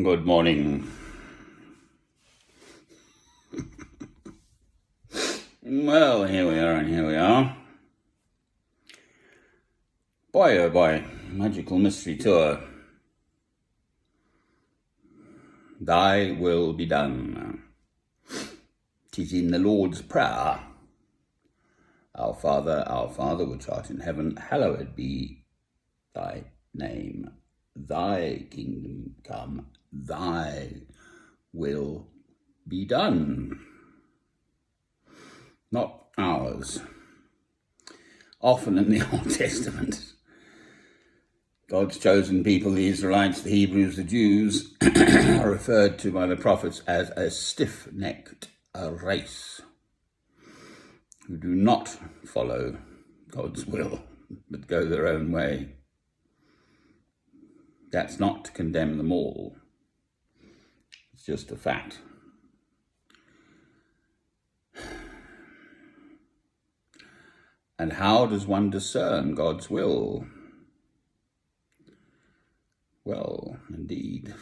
Good morning. Well, here we are and here we are. Boy, oh boy, Magical Mystery Tour. Thy will be done. 'Tis in the Lord's Prayer. Our Father, which art in heaven, hallowed be thy name. Thy kingdom come, thy will be done. Not ours. Often in the Old Testament, God's chosen people, the Israelites, the Hebrews, the Jews, are referred to by the prophets as a stiff-necked race who do not follow God's will, but go their own way. That's not to condemn them all. It's just a fact. And how does one discern God's will? Well, indeed.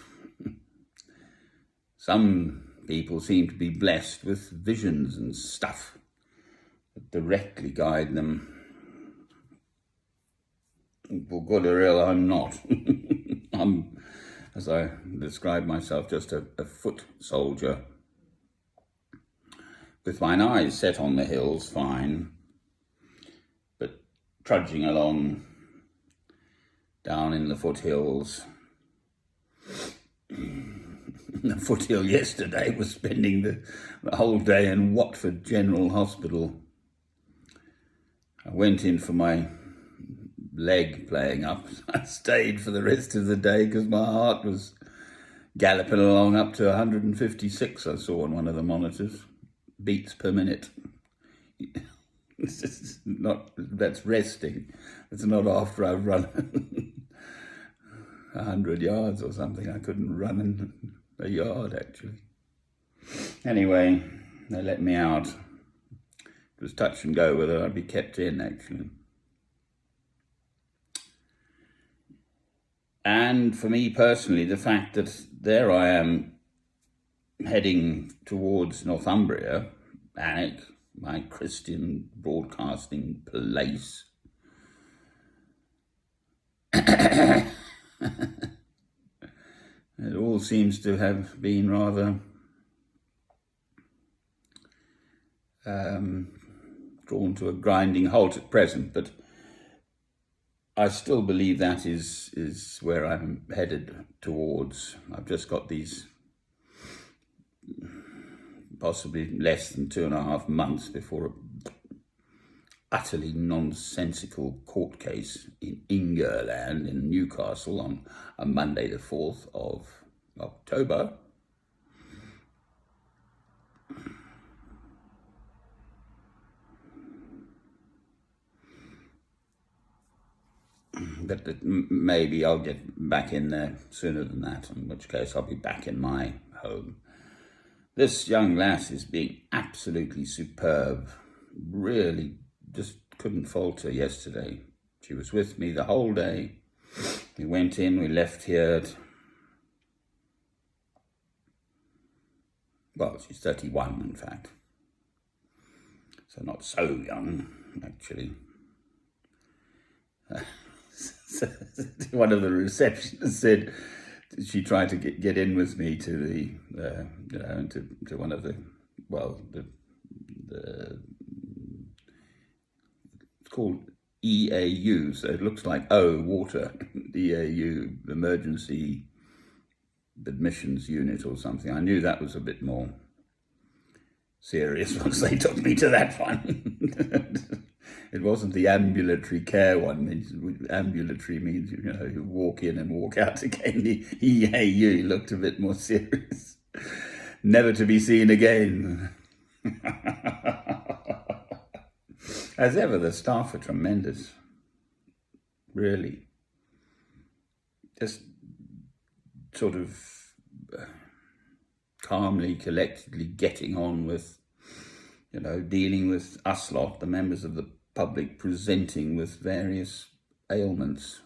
Some people seem to be blessed with visions and stuff that directly guide them. For good or ill, I'm not. I'm, as I describe myself, just a foot soldier. With mine eyes set on the hills, fine, but trudging along down in the foothills. The foothill yesterday was spending the whole day in Watford General Hospital. I went in for my leg playing up. I stayed for the rest of the day because my heart was galloping along up to 156, I saw on one of the monitors, beats per minute. It's just not, that's resting. It's not after I've run 100 yards or something. I couldn't run in a yard, actually. Anyway, they let me out. It was touch and go whether I'd be kept in, actually. And for me personally, the fact that there I am heading towards Northumbria, Alnwick, my Christian broadcasting place, it all seems to have been rather drawn to a grinding halt at present, but I still believe that is where I'm headed towards. I've just got these possibly less than 2.5 months before an utterly nonsensical court case in Ingerland in Newcastle on a Monday the 4th of October. But maybe I'll get back in there sooner than that, in which case I'll be back in my home. This young lass is being absolutely superb. Really just couldn't falter yesterday. She was with me the whole day. We went in, we left here. Well, she's 31, in fact. So not so young, actually. One of the receptionists said she tried to get in with me to the to one of the it's called EAU, so it looks like water. EAU, emergency admissions unit or something. I knew that was a bit more serious once they took me to that one. It wasn't the ambulatory care one. Ambulatory means, you walk in and walk out again. The EAU looked a bit more serious. Never to be seen again. As ever, the staff are tremendous. Really. Just sort of calmly, collectedly getting on with, dealing with us lot, the members of the public, presenting with various ailments.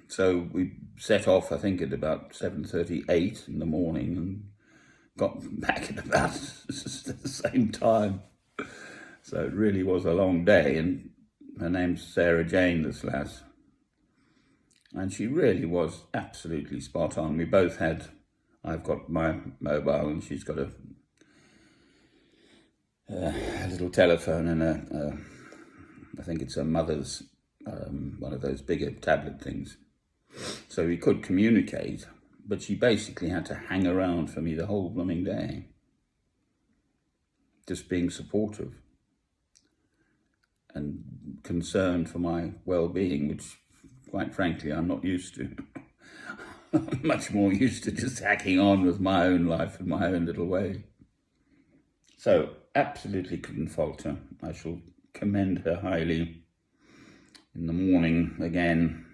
So we set off, I think, at about 7:38 in the morning and got back at about the same time. So it really was a long day. And her name's Sarah Jane, this lass. And she really was absolutely spot on. We both had, I've got my mobile and she's got a little telephone and I think it's her mother's, one of those bigger tablet things. So we could communicate, but she basically had to hang around for me the whole blooming day, just being supportive and concerned for my well-being, which, quite frankly, I'm not used to. I'm much more used to just hacking on with my own life in my own little way. So, absolutely couldn't fault her. I shall commend her highly. In the morning, again,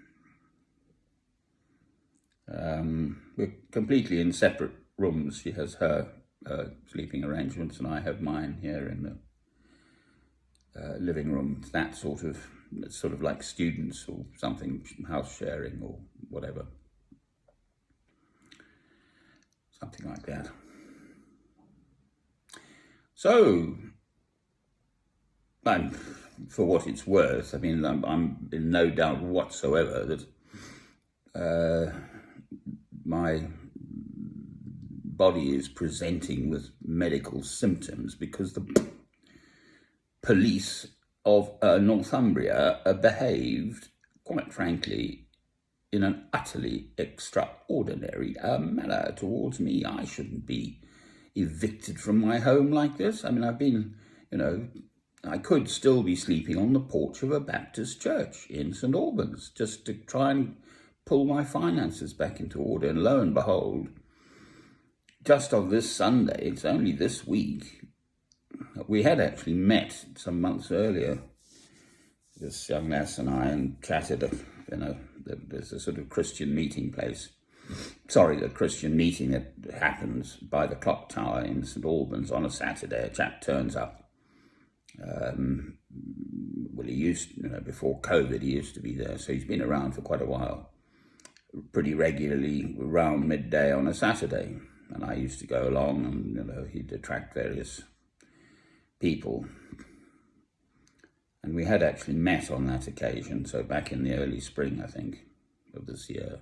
we're completely in separate rooms. She has her sleeping arrangements and I have mine here in the living room. It's sort of like students or something, house sharing or whatever. Something like that. So, and for what it's worth, I mean, I'm in no doubt whatsoever that my body is presenting with medical symptoms because the police of Northumbria behaved, quite frankly, in an utterly extraordinary manner towards me. I shouldn't be evicted from my home like this. I mean, I've been, I could still be sleeping on the porch of a Baptist church in St. Albans just to try and pull my finances back into order. And lo and behold, just of this Sunday, it's only this week, we had actually met some months earlier, this young lass and I, and chatted, there's a sort of Christian meeting place. Sorry, a Christian meeting that happens by the clock tower in St. Albans on a Saturday. A chap turns up. Well, he used, before COVID, he used to be there, so he's been around for quite a while, pretty regularly around midday on a Saturday. And I used to go along and, he'd attract various people. And we had actually met on that occasion, so back in the early spring, I think, of this year.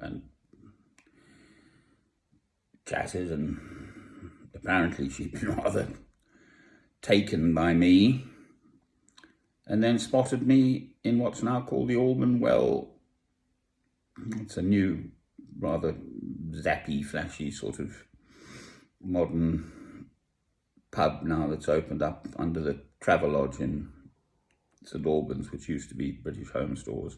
And chatted, and apparently she'd been rather taken by me, and then spotted me in what's now called the Alban Well. It's a new, rather zappy, flashy sort of modern pub now that's opened up under the Travelodge in St. Albans, which used to be British Home Stores.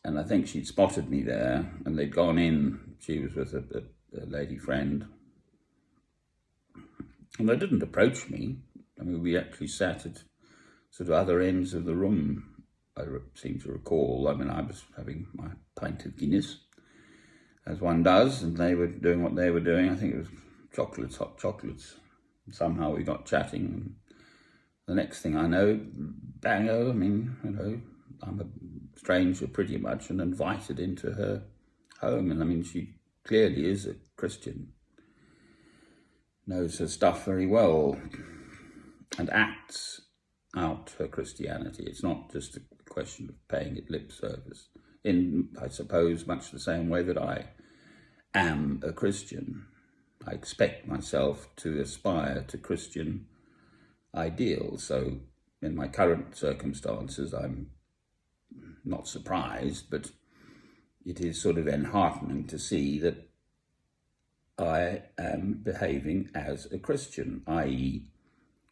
And I think she'd spotted me there, and they'd gone in. She was with a lady friend. And they didn't approach me. I mean, we actually sat at sort of other ends of the room, I seem to recall. I mean, I was having my pint of Guinness, as one does, and they were doing what they were doing. I think it was chocolates, hot chocolates. And somehow we got chatting, and the next thing I know, bango, I mean, I'm a stranger pretty much and invited into her home. And I mean, she clearly is a Christian, knows her stuff very well, and acts out her Christianity. It's not just a question of paying it lip service, in, I suppose, much the same way that I am a Christian. I expect myself to aspire to Christian ideals. So in my current circumstances, I'm not surprised, but it is sort of enheartening to see that I am behaving as a Christian, i.e.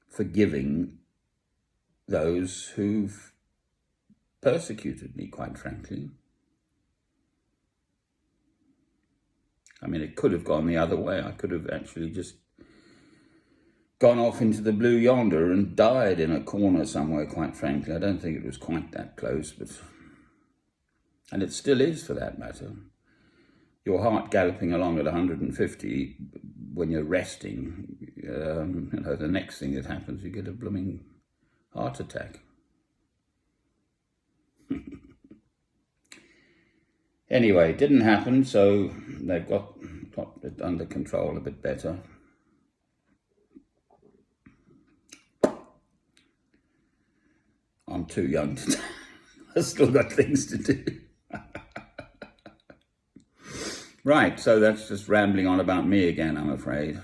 forgiving those who've persecuted me, quite frankly. I mean, it could have gone the other way. I could have actually just gone off into the blue yonder and died in a corner somewhere, quite frankly. I don't think it was quite that close, and it still is, for that matter. Your heart galloping along at 150 when you're resting, the next thing that happens, you get a blooming heart attack. Anyway, it didn't happen, so they've got it under control a bit better. I'm too young to I've still got things to do. Right, so that's just rambling on about me again, I'm afraid.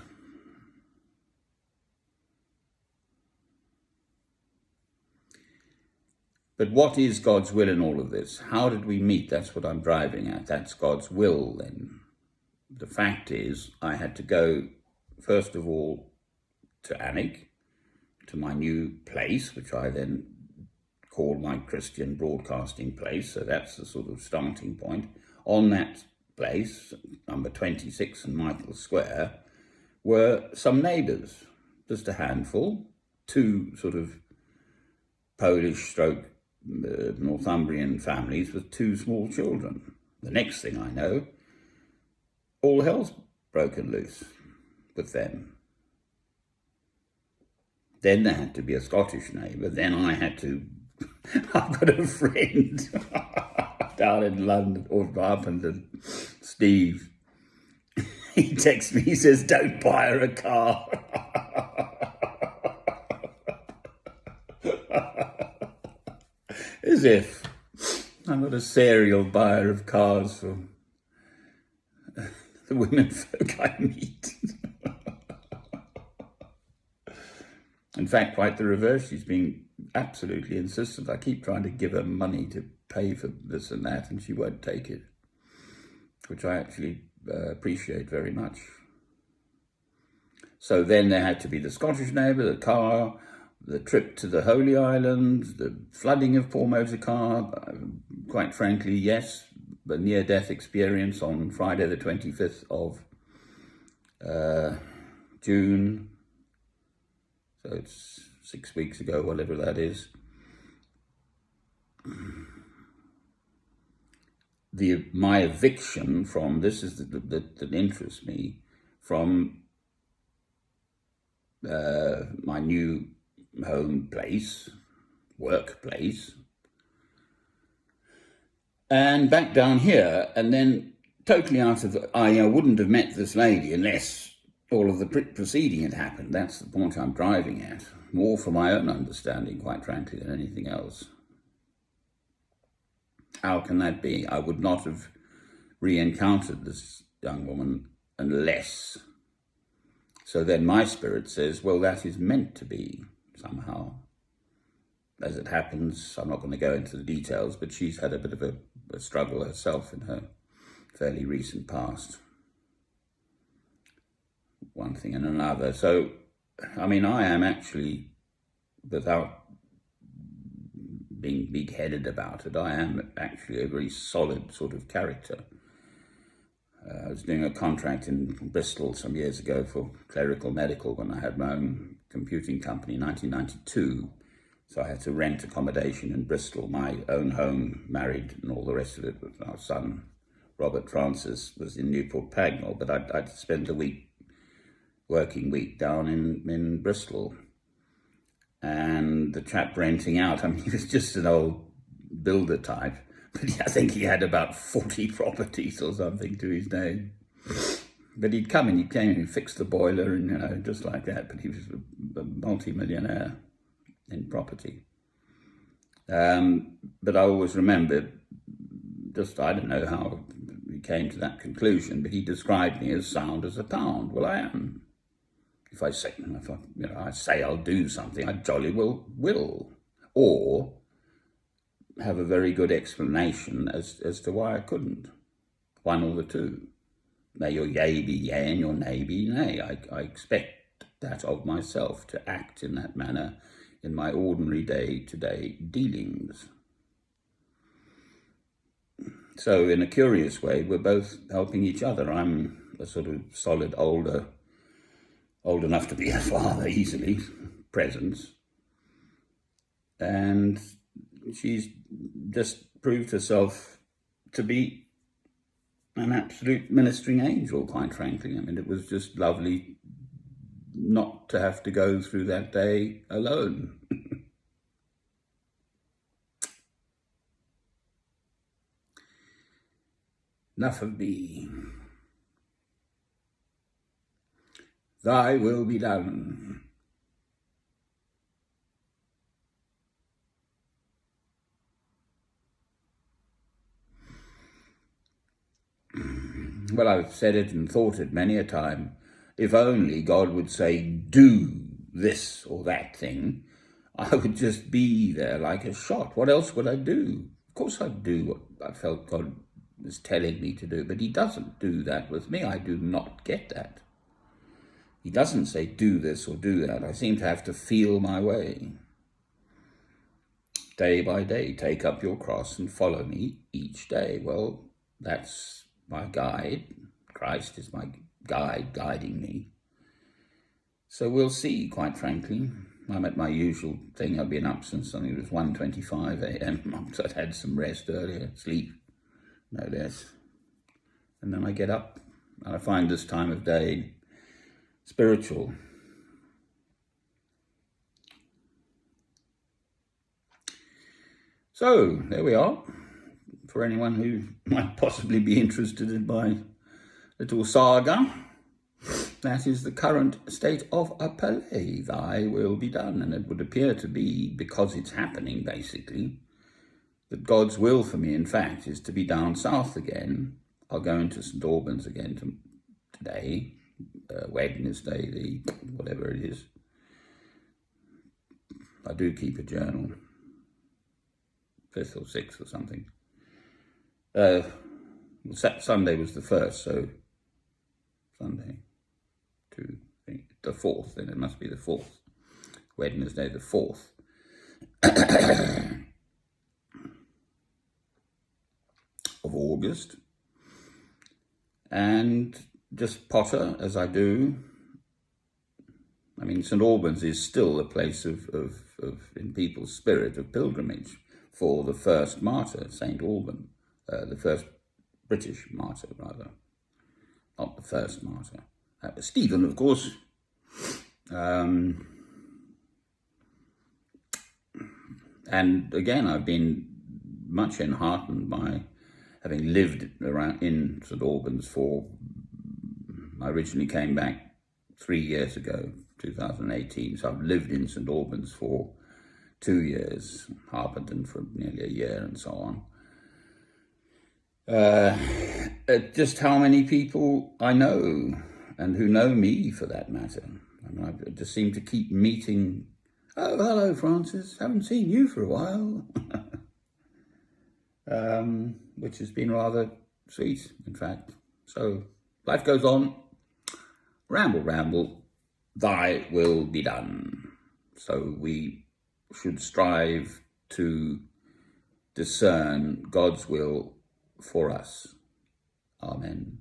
But what is God's will in all of this? How did we meet? That's what I'm driving at. That's God's will then. The fact is, I had to go, first of all, to Alnwick, to my new place, which I then called my Christian broadcasting place. So that's the sort of starting point. On that place, number 26 St Michael's Square, were some neighbours, just a handful, two sort of Polish stroke Northumbrian families with two small children. The next thing I know, all hell's broken loose with them. Then there had to be a Scottish neighbour. Then I had to, I've got a friend down in London, or up in Steve. He texts me, he says, don't buy her a car. As if I'm not a serial buyer of cars for the women folk I meet. In fact, quite the reverse. She's being absolutely insistent. I keep trying to give her money to pay for this and that, and she won't take it, which I actually appreciate very much. So then there had to be the Scottish neighbour, the car, the trip to the Holy Island, the flooding of poor Motorcar. Quite frankly, yes, the near-death experience on Friday the 25th of June. So it's 6 weeks ago, whatever that is. My eviction from, this is that interests me, from my new home place, workplace, and back down here, and then totally out of I wouldn't have met this lady unless all of the preceding had happened. That's the point I'm driving at, more for my own understanding, quite frankly, than anything else. How can that be? I would not have re-encountered this young woman unless. So then my spirit says, well, that is meant to be somehow. As it happens, I'm not going to go into the details, but she's had a bit of a struggle herself in her fairly recent past. One thing and another. So, I mean, I am actually, without being big-headed about it, I am actually a very solid sort of character. I was doing a contract in Bristol some years ago for Clerical Medical when I had my own computing company in 1992. So I had to rent accommodation in Bristol, my own home, married and all the rest of it. Our son, Robert Francis, was in Newport Pagnell, but I'd spent a working week down in Bristol. And the chap renting out, I mean, he was just an old builder type, but I think he had about 40 properties or something to his name. But he came in and fixed the boiler and, just like that, but he was a multi-millionaire in property. But I always remember, I don't know how he came to that conclusion, but he described me as sound as a pound. Well, I am. If I say I'll do something, I jolly well will. Or have a very good explanation as to why I couldn't. One or the two. May your yea be yea and your nay be nay. I expect that of myself, to act in that manner in my ordinary day-to-day dealings. So in a curious way, we're both helping each other. I'm a sort of solid old enough to be a father easily, presence. And she's just proved herself to be an absolute ministering angel, quite frankly. I mean, it was just lovely not to have to go through that day alone. Enough of me. Thy will be done. Well, I've said it and thought it many a time. If only God would say, do this or that thing, I would just be there like a shot. What else would I do? Of course I'd do what I felt God was telling me to do, but he doesn't do that with me. I do not get that. He doesn't say, do this or do that. I seem to have to feel my way. Day by day, take up your cross and follow me each day. Well, that's my guide. Christ is my guide, guiding me. So we'll see, quite frankly. I'm at my usual thing. I've been up since, I think it was 1:25 a.m. So I'd had some rest earlier, sleep, no less. And then I get up and I find this time of day spiritual. So there we are. For anyone who might possibly be interested in my little saga, that is the current state of a play. Thy will be done. And it would appear to be, because it's happening basically, that God's will for me, in fact, is to be down south again. I'll go into St. Albans again today, Wednesday, the whatever it is. I do keep a journal, 5th or 6th or something. Sunday was the 1st, so Sunday, 2, 3, the 4th, then it must be the 4th. Wednesday the 4th. of August. And just potter as I do. I mean, St. Albans is still a place of in people's spirit of pilgrimage for the first martyr, St. Alban, the first British martyr, rather, not the first martyr. That was Stephen, of course. And again, I've been much enheartened by having lived around in St. Albans I originally came back 3 years ago, 2018, so I've lived in St. Albans for 2 years, Harpenden for nearly a year, and so on. Just how many people I know, and who know me for that matter. I mean, I just seem to keep meeting. Oh, hello, Francis. Haven't seen you for a while. Which has been rather sweet, in fact. So life goes on. Ramble, ramble. Thy will be done. So we should strive to discern God's will for us. Amen.